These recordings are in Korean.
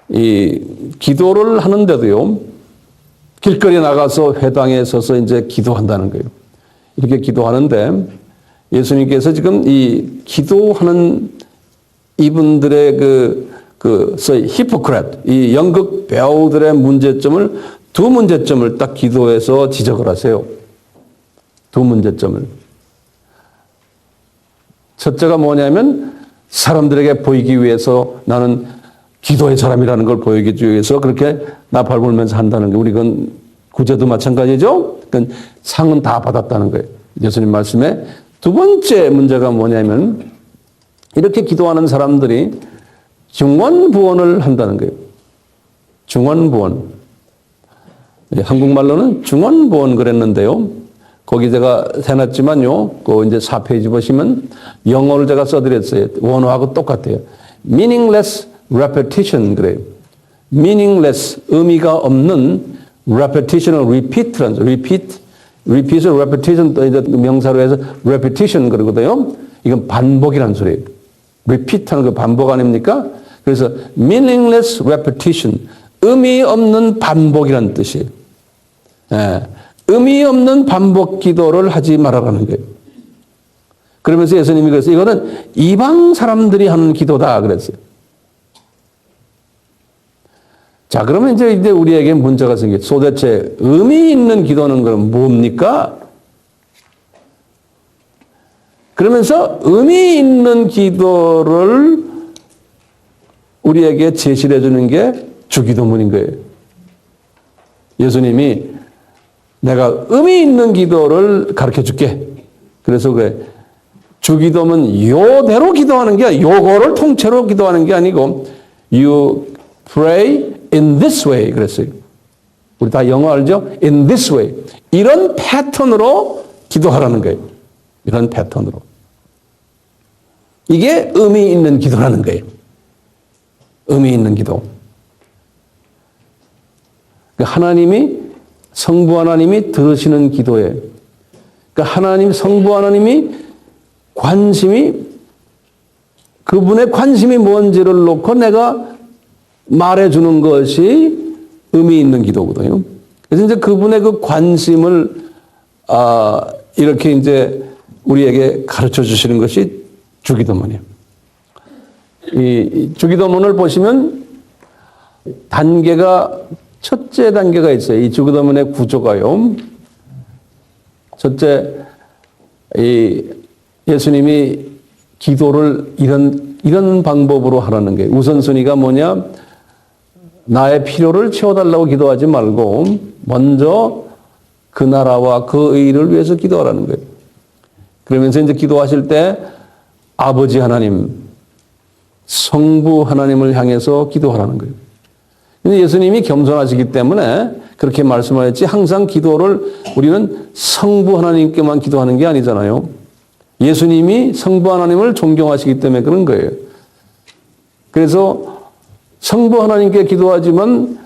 이 기도를 하는데도요, 길거리에 나가서 회당에 서서 이제 기도한다는 거예요. 이렇게 기도하는데 예수님께서 지금 이 기도하는 이분들의 소위 히포크레트, 이 연극 배우들의 문제점을, 두 문제점을 딱 기도해서 지적을 하세요. 두 문제점을. 첫째가 뭐냐면 사람들에게 보이기 위해서 나는 기도의 사람이라는 걸 보이기 위해서 그렇게 나팔 불면서 한다는 게, 우리 그건 구제도 마찬가지죠. 그러니까 상은 다 받았다는 거예요. 예수님 말씀에. 두 번째 문제가 뭐냐면 이렇게 기도하는 사람들이 중언부언을 한다는 거예요. 중언부언. 한국말로는 중언부언 그랬는데요. 거기 제가 해놨지만요. 그 이제 4페이지 보시면 영어를 제가 써드렸어요. 원어하고 똑같아요. meaningless repetition 그래요. meaningless, 의미가 없는 repetition을 repeat라는 거죠. repeat을 repetition 또 이제 명사로 해서 repetition 그러거든요. 이건 반복이라는 소리예요. repeat하는 거 반복 아닙니까? 그래서 meaningless repetition, 의미 없는 반복이라는 뜻이에요. 예. 의미 없는 반복 기도를 하지 말아라는 거예요. 그러면서 예수님이 그래서 이거는 이방 사람들이 하는 기도다 그랬어요. 자, 그러면 이제 우리에게 문제가 생겨요. 도대체 의미 있는 기도는 그럼 뭡니까? 그러면서 의미 있는 기도를 우리에게 제시해 주는 게 주기도문인 거예요. 예수님이 내가 의미 있는 기도를 가르쳐 줄게. 그래서 그래. 주기도문 요대로 기도하는 게, 요거를 통째로 기도하는 게 아니고 you pray in this way 그랬어요. 우리 다 영어 알죠? in this way. 이런 패턴으로 기도하라는 거예요. 이런 패턴으로. 이게 의미 있는 기도라는 거예요. 의미 있는 기도. 하나님이, 성부 하나님이 들으시는 기도예요. 그러니까 성부 하나님이 그분의 관심이 뭔지를 놓고 내가 말해주는 것이 의미 있는 기도거든요. 그래서 이제 그분의 그 관심을, 이렇게 이제 우리에게 가르쳐 주시는 것이 주기도문이에요. 이 주기도문을 보시면 첫째 단계가 있어요. 이 주기도문의 구조가요. 첫째, 예수님이 기도를 이런 방법으로 하라는 게, 우선순위가 뭐냐? 나의 필요를 채워달라고 기도하지 말고 먼저 그 나라와 그 의를 위해서 기도하라는 거예요. 그러면서 이제 기도하실 때 아버지 하나님, 성부 하나님을 향해서 기도하라는 거예요. 근데 예수님이 겸손하시기 때문에 그렇게 말씀하셨지, 항상 기도를 우리는 성부 하나님께만 기도하는 게 아니잖아요. 예수님이 성부 하나님을 존경하시기 때문에 그런 거예요. 그래서 성부 하나님께 기도하지만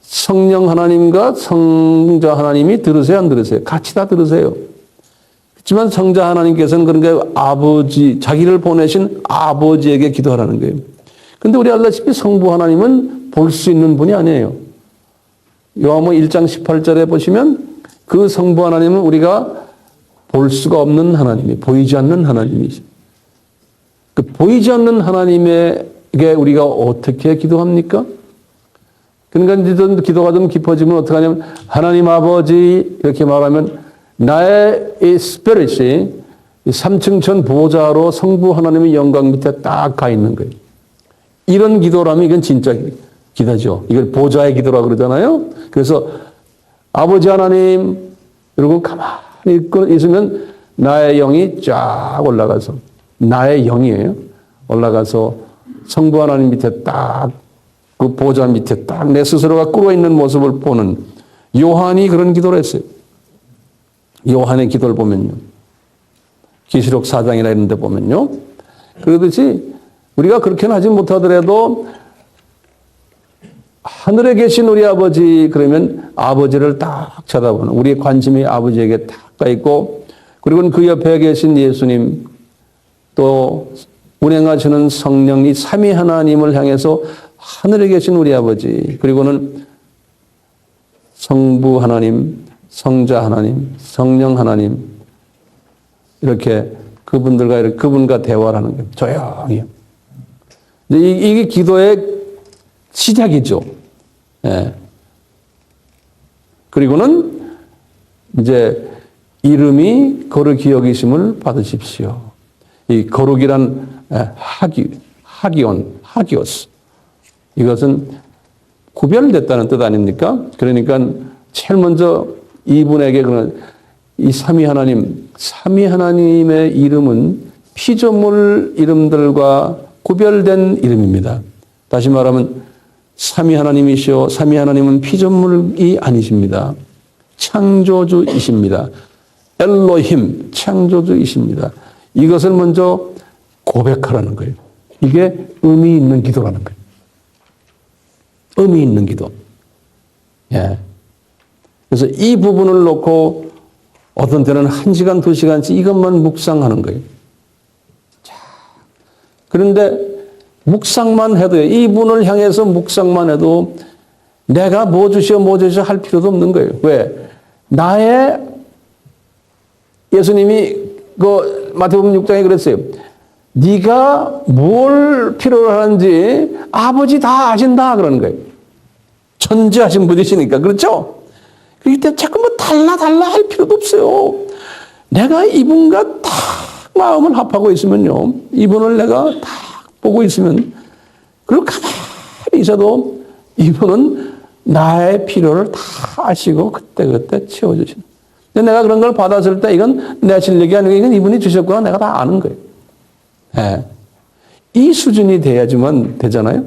성령 하나님과 성자 하나님이 들으세요, 안 들으세요? 같이 다 들으세요. 그렇지만 성자 하나님께서는 그런 게 아버지, 자기를 보내신 아버지에게 기도하라는 거예요. 근데 우리 알다시피 성부 하나님은 볼 수 있는 분이 아니에요. 요한복음 1장 18절에 보시면 그 성부 하나님은 우리가 볼 수가 없는 하나님이, 보이지 않는 하나님이죠. 그 보이지 않는 하나님에게 우리가 어떻게 기도합니까? 그러니까 이제 기도가 좀 깊어지면 어떻게 하냐면, 하나님 아버지 이렇게 말하면 나의 이 스피릿이 3층 전 보좌로 성부 하나님의 영광 밑에 딱 가 있는 거예요. 이런 기도라면 이건 진짜 기도죠. 이걸 보좌의 기도라고 그러잖아요. 그래서 아버지 하나님 이러고 가만히 있으면 나의 영이 쫙 올라가서, 나의 영이에요. 올라가서 성부 하나님 밑에 딱, 그 보좌 밑에 딱 내 스스로가 꿇어 있는 모습을 보는, 요한이 그런 기도를 했어요. 요한의 기도를 보면요. 계시록 4장이나 이런 데 보면요. 그러듯이 우리가 그렇게는 하지 못하더라도 하늘에 계신 우리 아버지, 그러면 아버지를 딱 쳐다보는, 우리의 관심이 아버지에게 딱 가 있고, 그리고 그 옆에 계신 예수님, 또 운행하시는 성령이 삼위 하나님을 향해서 하늘에 계신 우리 아버지, 그리고는 성부 하나님, 성자 하나님, 성령 하나님, 이렇게 그분과 대화를 하는 거예요. 조용히. 이게 기도의 시작이죠. 예. 그리고는 이제 이름이 거룩히 여기심을 받으십시오. 이 거룩이란 하기오스. 이것은 구별됐다는 뜻 아닙니까? 그러니까 제일 먼저 이분에게 이 삼위 하나님의 이름은 피조물 이름들과 구별된 이름입니다. 다시 말하면 삼위 하나님이시오. 삼위 하나님은 피조물이 아니십니다. 창조주이십니다. 엘로힘, 창조주이십니다. 이것을 먼저 고백하라는 거예요. 이게 의미 있는 기도라는 거예요. 의미 있는 기도. 예. 그래서 이 부분을 놓고 어떤 때는 1시간, 2시간씩 이것만 묵상하는 거예요. 자, 그런데 묵상만 해도요, 이분을 향해서 묵상만 해도 내가 뭐 주시오 할 필요도 없는 거예요. 왜? 예수님이 마태복음 6장에 그랬어요. 네가 뭘 필요로 하는지 아버지 다 아신다 그러는 거예요. 전지하신 분이시니까. 그렇죠? 그렇기 때문에 자꾸 달라 할 필요도 없어요. 내가 이분과 딱 마음을 합하고 있으면요. 이분을 내가 딱 보고 있으면, 그리고 가만히 있어도 이분은 나의 필요를 다 아시고 그때그때 채워주시는. 근데 내가 그런 걸 받았을 때 이건 내 실력이 아니고 이건 이분이 주셨구나 내가 다 아는 거예요. 예. 이 수준이 돼야지만 되잖아요.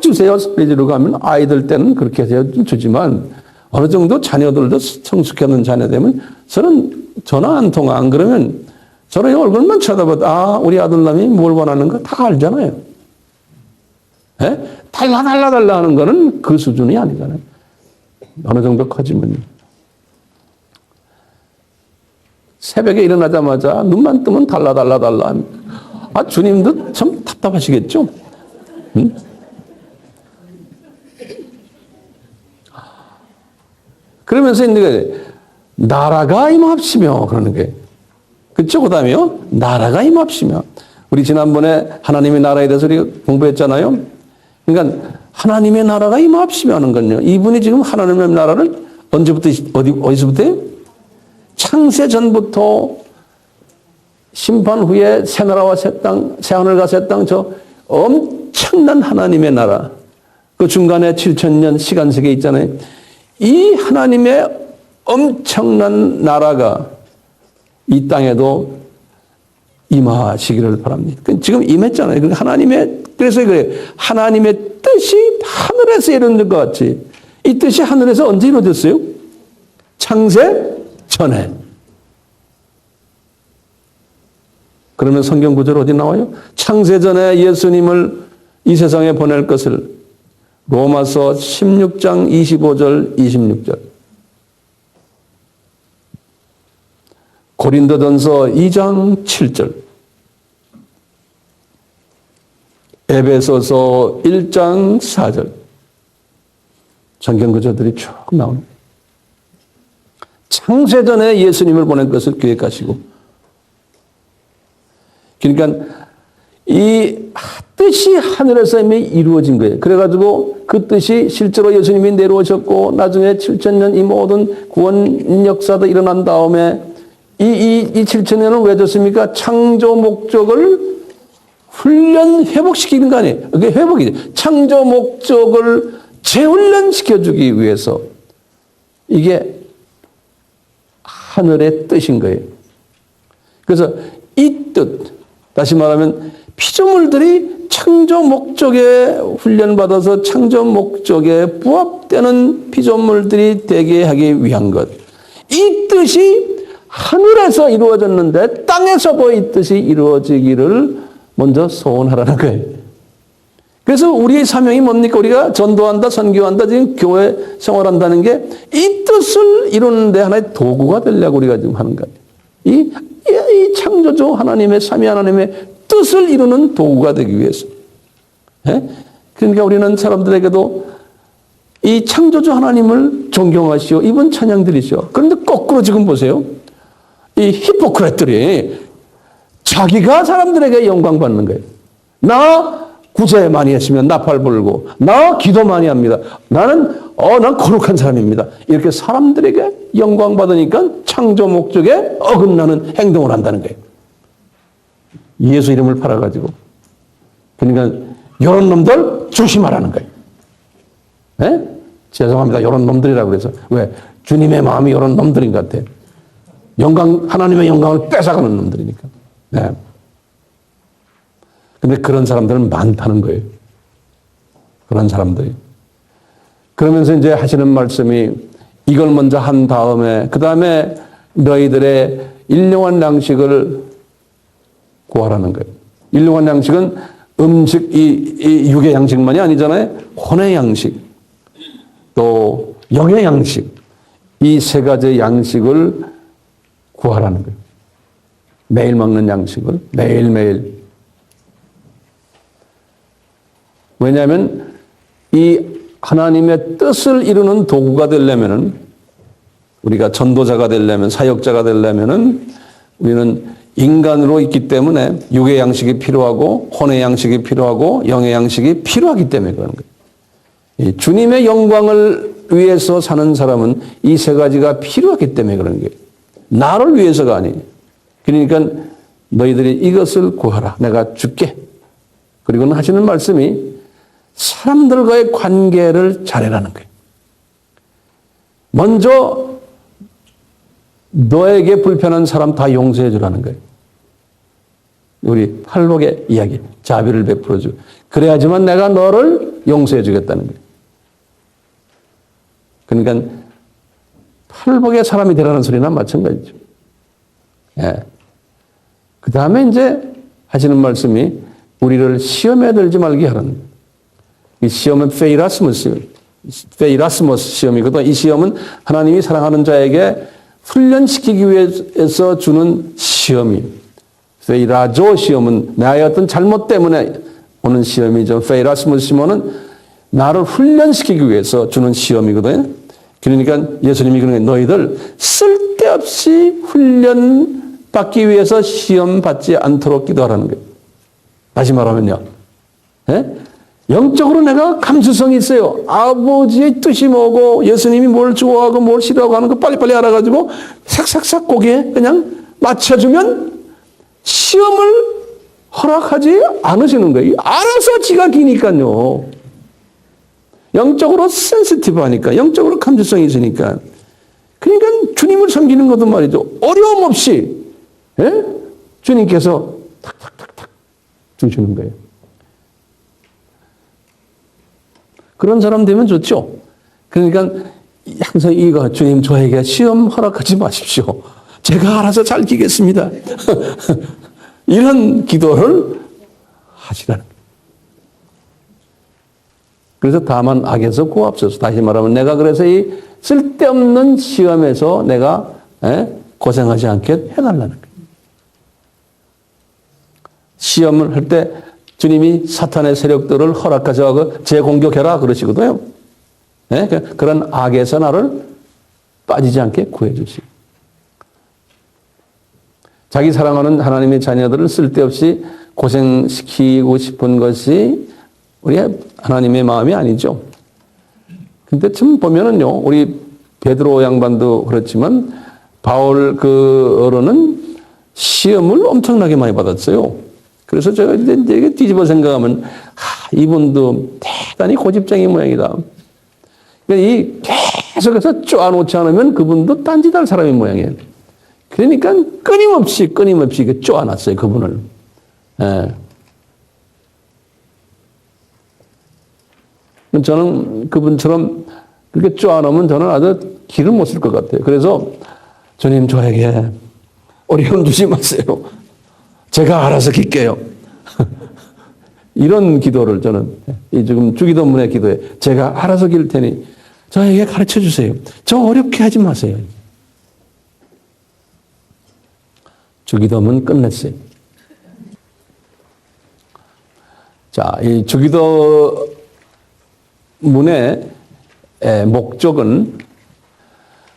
주세요. 소리 지르고 하면 아이들 때는 그렇게 해서 주지만 어느 정도 자녀들도 성숙해는 자녀 되면 저는 전화 한 통화 안 그러면 저는 얼굴만 쳐다봐도 우리 아들남이 뭘 원하는 거 다 알잖아요. 예? 달라 하는 거는 그 수준이 아니잖아요. 어느 정도 커지면. 새벽에 일어나자마자 눈만 뜨면 달라. 주님도 참 답답하시겠죠? 응? 그러면서 이제 나라가 임합시며 그러는 게 그쵸? 그 다음에요. 나라가 임합시며. 우리 지난번에 하나님의 나라에 대해서 우리 공부했잖아요. 그러니까 하나님의 나라가 임합시며 하는 건요. 이분이 지금 하나님의 나라를 언제부터 어디서부터요? 창세 전부터 심판 후에 새 나라와 새 땅, 새 하늘과 새 땅, 저 엄청난 하나님의 나라. 그 중간에 7,000년 시간 세계 있잖아요. 이 하나님의 엄청난 나라가 이 땅에도 임하시기를 바랍니다. 지금 임했잖아요. 그래서 그래요. 하나님의 뜻이 하늘에서 이루어진 것 같이 이 뜻이 하늘에서 언제 이루어졌어요? 창세 전에. 그러면 성경 구절 어디 나와요? 창세 전에 예수님을 이 세상에 보낼 것을 로마서 16장 25절 26절 고린도전서 2장 7절 에베소서 1장 4절 성경 구절들이 쭉 나옵니다. 창세전에 예수님을 보낸 것을 계획하시고 그러니까 이 뜻이 하늘에서 이미 이루어진 거예요. 그래가지고 그 뜻이 실제로 예수님이 내려오셨고 나중에 7,000년 이 모든 구원 역사도 일어난 다음에 이 7,000년을 왜 줬습니까? 창조 목적을 회복시키는 거 아니에요. 그게 회복이죠. 창조 목적을 재훈련시켜주기 위해서 이게 하늘의 뜻인 거예요. 그래서 이 뜻, 다시 말하면 피조물들이 창조 목적에 훈련받아서 창조 목적에 부합되는 피조물들이 되게 하기 위한 것. 이 뜻이 하늘에서 이루어졌는데 땅에서도 이 뜻이 이루어지기를 먼저 소원하라는 거예요. 그래서 우리의 사명이 뭡니까? 우리가 전도한다, 선교한다, 지금 교회 생활한다는 게 이 뜻을 이루는데 하나의 도구가 되려고 우리가 지금 하는 거예요. 이 창조주 하나님의 삼위 하나님의 뜻을 이루는 도구가 되기 위해서. 예? 그러니까 우리는 사람들에게도 이 창조주 하나님을 존경하시오. 이번 찬양들이죠. 그런데 거꾸로 지금 보세요. 이 히포크레트들이 자기가 사람들에게 영광 받는 거예요. 나 구제 많이 했으면 나팔 불고, 나 기도 많이 합니다. 난 거룩한 사람입니다. 이렇게 사람들에게 영광 받으니까 창조 목적에 어긋나는 행동을 한다는 거예요. 예수 이름을 팔아가지고. 그러니까 이런 놈들 조심하라는 거예요. 네? 죄송합니다. 이런 놈들이라고 그래서. 왜? 주님의 마음이 이런 놈들인 것 같아요. 하나님의 영광을 뺏어가는 놈들이니까. 네. 근데 그런 사람들은 많다는 거예요. 그런 사람들이. 그러면서 이제 하시는 말씀이 이걸 먼저 한 다음에, 그 다음에 너희들의 일용할 양식을 구하라는 거예요. 일용할 양식은 음식, 이 육의 양식만이 아니잖아요. 혼의 양식, 또 영의 양식, 이 세 가지 양식을 구하라는 거예요. 매일 먹는 양식을 매일매일. 왜냐하면 이 하나님의 뜻을 이루는 도구가 되려면은, 우리가 전도자가 되려면, 사역자가 되려면은 우리는 인간으로 있기 때문에 육의 양식이 필요하고 혼의 양식이 필요하고 영의 양식이 필요하기 때문에 그런 거예요. 이 주님의 영광을 위해서 사는 사람은 이 세 가지가 필요하기 때문에 그런 거예요. 나를 위해서가 아니에요. 그러니까 너희들이 이것을 구하라. 내가 줄게. 그리고는 하시는 말씀이 사람들과의 관계를 잘해라는 거예요. 먼저 너에게 불편한 사람 다 용서해 주라는 거예요. 우리 팔복의 이야기, 자비를 베풀어 주. 그래야지만 내가 너를 용서해 주겠다는 거예요. 그러니까 팔복의 사람이 되라는 소리나 마찬가지죠. 예. 그 다음에 이제 하시는 말씀이 우리를 시험에 들지 말게 하라는 거예요. 이 시험은 페이라스모스 시험이거든. 이 시험은 하나님이 사랑하는 자에게 훈련시키기 위해서 주는 시험이에요. 페이라조 시험은 나의 어떤 잘못 때문에 오는 시험이죠. 페이라스모스 시험은 나를 훈련시키기 위해서 주는 시험이거든요. 그러니까 예수님이 그런 거예요. 너희들 쓸데없이 훈련받기 위해서 시험 받지 않도록 기도하라는 거예요. 다시 말하면요. 예? 영적으로 내가 감수성이 있어요. 아버지의 뜻이 뭐고 예수님이 뭘 좋아하고 뭘 싫어하고 하는 거 빨리빨리 알아가지고 삭삭삭 거기에 그냥 맞춰주면 시험을 허락하지 않으시는 거예요. 알아서 지가 기니까요. 영적으로 센시티브하니까, 영적으로 감수성이 있으니까. 그러니까 주님을 섬기는 것도 말이죠. 어려움 없이 주님께서 탁탁탁탁 주시는 거예요. 그런 사람 되면 좋죠. 그러니까 항상 이거 주님 저에게 시험 허락하지 마십시오. 제가 알아서 잘 기겠습니다. 이런 기도를 하시라는 거예요. 그래서 다만 악에서 구하옵소서. 다시 말하면 내가 그래서 이 쓸데없는 시험에서 내가 고생하지 않게 해달라는 거예요. 시험을 할 때 주님이 사탄의 세력들을 허락하셔서 재공격해라 그러시거든요. 그런 악에서 나를 빠지지 않게 구해주시고. 자기 사랑하는 하나님의 자녀들을 쓸데없이 고생시키고 싶은 것이 우리 하나님의 마음이 아니죠. 근데 참 보면은요, 우리 베드로 양반도 그렇지만 바울 그 어른은 시험을 엄청나게 많이 받았어요. 그래서 제가 이제 뒤집어 생각하면 이분도 대단히 고집쟁이 모양이다. 그러니까 이 계속해서 쪼아놓지 않으면 그분도 딴짓할 사람의 모양이에요. 그러니까 끊임없이 쪼아놨어요, 그분을. 예. 저는 그분처럼 그렇게 쪼아놓으면 저는 아주 길을 못 쓸 것 같아요. 그래서 주님 저에게 어려움 주지 마세요. 제가 알아서 길게요. 이런 기도를 저는 지금 주기도문의 기도에 제가 알아서 길 테니 저에게 가르쳐 주세요. 저 어렵게 하지 마세요. 주기도문 끝냈어요. 자, 이 주기도문의 목적은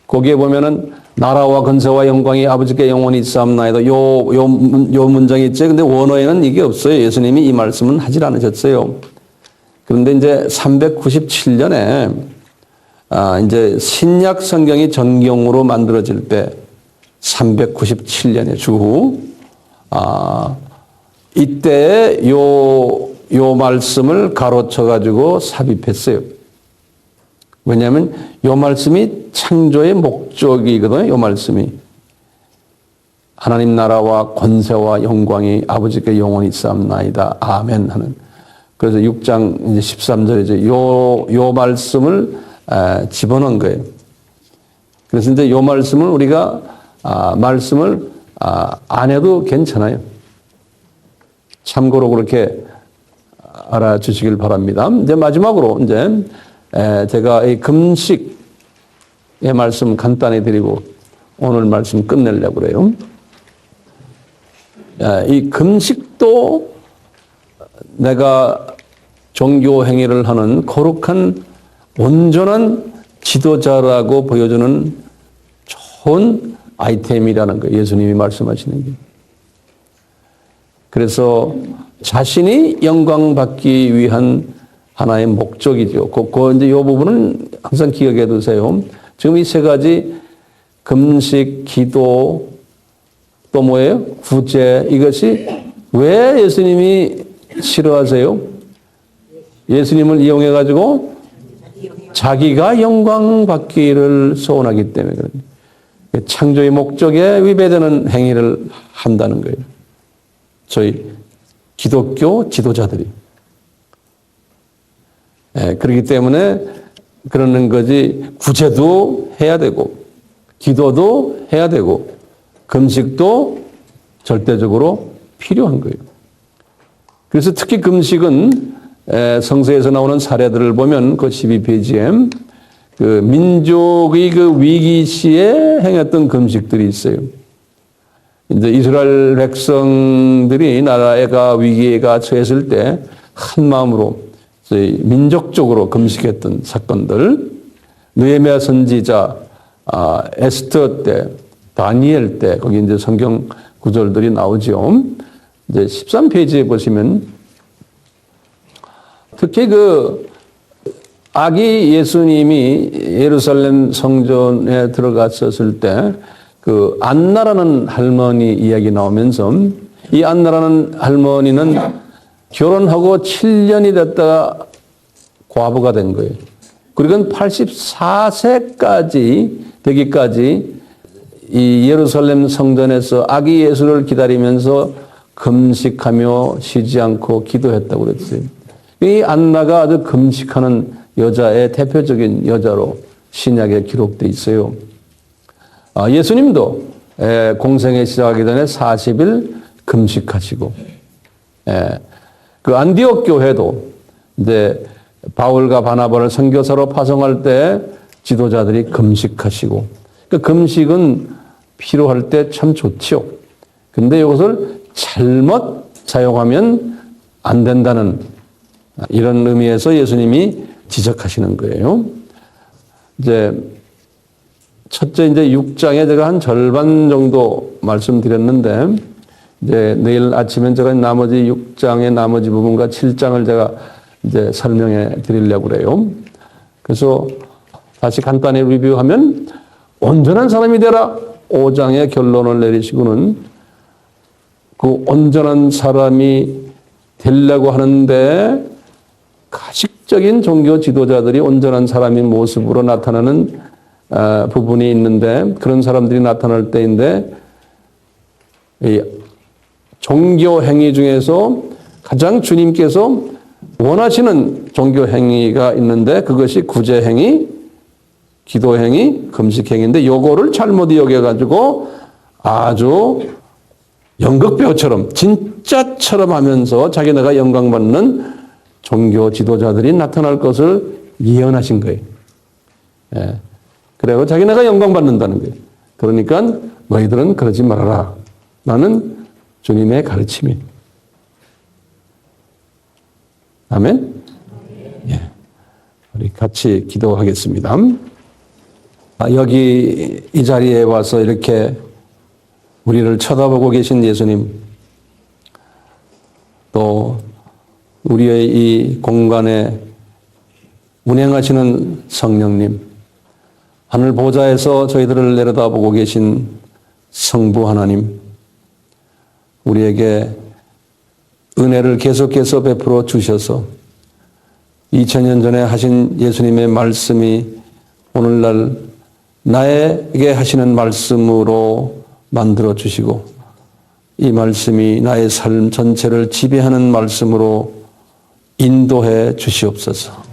거기에 보면은 나라와 건세와 영광이 아버지께 영원히 있사옵나이다. 요 문장이 있죠. 근데 원어에는 이게 없어요. 예수님이 이 말씀은 하질 않으셨어요. 그런데 이제 397년에 이제 신약 성경이 전경으로 만들어질 때 397년의 주후 이때 요 말씀을 가로쳐 가지고 삽입했어요. 왜냐하면 요 말씀이 창조의 목적이거든요. 요 말씀이 하나님 나라와 권세와 영광이 아버지께 영원히 있사옵나이다. 아멘 하는. 그래서 6장 이제 13절에 이제 요 말씀을 집어넣은 거예요. 그래서 이제 요 말씀을 우리가 말씀을 안 해도 괜찮아요. 참고로 그렇게 알아주시길 바랍니다. 이제 마지막으로 이제 제가 이 금식의 말씀 간단히 드리고 오늘 말씀 끝내려고 그래요. 이 금식도 내가 종교 행위를 하는 거룩한 온전한 지도자라고 보여주는 좋은 아이템이라는 거예요. 예수님이 말씀하시는 게. 그래서 자신이 영광 받기 위한 하나의 목적이죠. 이제 이 부분은 항상 기억해 두세요. 지금 이 세 가지 금식, 기도, 또 뭐예요? 구제, 이것이 왜 예수님이 싫어하세요? 예수님을 이용해 가지고 자기가 영광 받기를 소원하기 때문에 그럽니다. 창조의 목적에 위배되는 행위를 한다는 거예요. 저희 기독교 지도자들이. 그렇기 때문에 그러는 거지. 구제도 해야 되고 기도도 해야 되고 금식도 절대적으로 필요한 거예요. 그래서 특히 금식은 성서에서 나오는 사례들을 보면 그 12페이지에 그 민족의 그 위기 시에 행했던 금식들이 있어요. 이제 이스라엘 백성들이 나라가 위기가 처했을 때 한 마음으로 민족적으로 금식했던 사건들, 느헤미야 선지자, 에스더 때, 다니엘 때 거기 이제 성경 구절들이 나오죠. 이제 13페이지에 보시면 특히 그 아기 예수님이 예루살렘 성전에 들어갔었을 때 그 안나라는 할머니 이야기 나오면서 이 안나라는 할머니는 결혼하고 7년이 됐다가 과부가 된 거예요. 그리고 84세까지 되기까지 이 예루살렘 성전에서 아기 예수를 기다리면서 금식하며 쉬지 않고 기도했다고 그랬어요. 이 안나가 아주 금식하는 여자의 대표적인 여자로 신약에 기록되어 있어요. 예수님도 공생에 시작하기 전에 40일 금식하시고, 그 안디옥 교회도 이제 바울과 바나바를 선교사로 파송할 때 지도자들이 금식하시고, 그 금식은 필요할 때 참 좋죠. 근데 이것을 잘못 사용하면 안 된다는 이런 의미에서 예수님이 지적하시는 거예요. 이제 첫째 이제 6장에 제가 한 절반 정도 말씀드렸는데 이제 내일 아침엔 제가 나머지 6장의 나머지 부분과 7장을 제가 이제 설명해 드리려고 그래요. 그래서 다시 간단히 리뷰하면 온전한 사람이 되라 5장의 결론을 내리시고는 그 온전한 사람이 되려고 하는데 가식적인 종교 지도자들이 온전한 사람인 모습으로 나타나는 부분이 있는데 그런 사람들이 나타날 때인데 이 종교 행위 중에서 가장 주님께서 원하시는 종교 행위가 있는데 그것이 구제 행위, 기도 행위, 금식 행위인데 요거를 잘못 여겨가지고 아주 연극배우처럼 진짜처럼 하면서 자기네가 영광받는 종교 지도자들이 나타날 것을 예언하신 거예요. 그리고 자기네가 영광받는다는 거예요. 그러니까 너희들은 그러지 말아라. 라는 주님의 가르침이. 아멘? 예. 우리 같이 기도하겠습니다. 여기 이 자리에 와서 이렇게 우리를 쳐다보고 계신 예수님, 또 우리의 이 공간에 운행하시는 성령님, 하늘 보좌에서 저희들을 내려다보고 계신 성부 하나님, 우리에게 은혜를 계속해서 베풀어 주셔서 2000년 전에 하신 예수님의 말씀이 오늘날 나에게 하시는 말씀으로 만들어 주시고, 이 말씀이 나의 삶 전체를 지배하는 말씀으로 인도해 주시옵소서.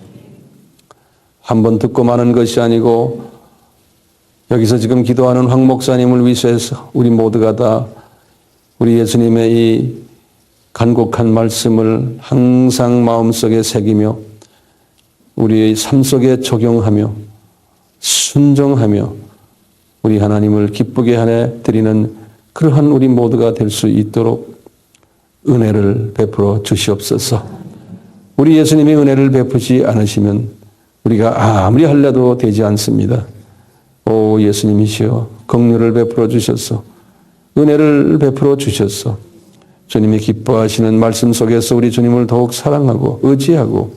한번 듣고 마는 것이 아니고 여기서 지금 기도하는 황 목사님을 위해서 우리 모두가 다 우리 예수님의 이 간곡한 말씀을 항상 마음속에 새기며 우리의 삶 속에 적용하며 순종하며 우리 하나님을 기쁘게 하여 드리는 그러한 우리 모두가 될 수 있도록 은혜를 베풀어 주시옵소서. 우리 예수님이 은혜를 베푸지 않으시면 우리가 아무리 하려도 되지 않습니다. 오 예수님이시여, 긍휼을 베풀어 주셔서 은혜를 베풀어 주셔서 주님이 기뻐하시는 말씀 속에서 우리 주님을 더욱 사랑하고 의지하고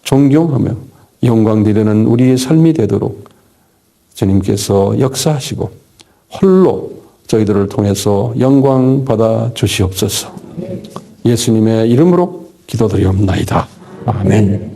존경하며 영광 드리는 우리의 삶이 되도록 주님께서 역사하시고 홀로 저희들을 통해서 영광 받아 주시옵소서. 예수님의 이름으로 기도드리옵나이다. 아멘.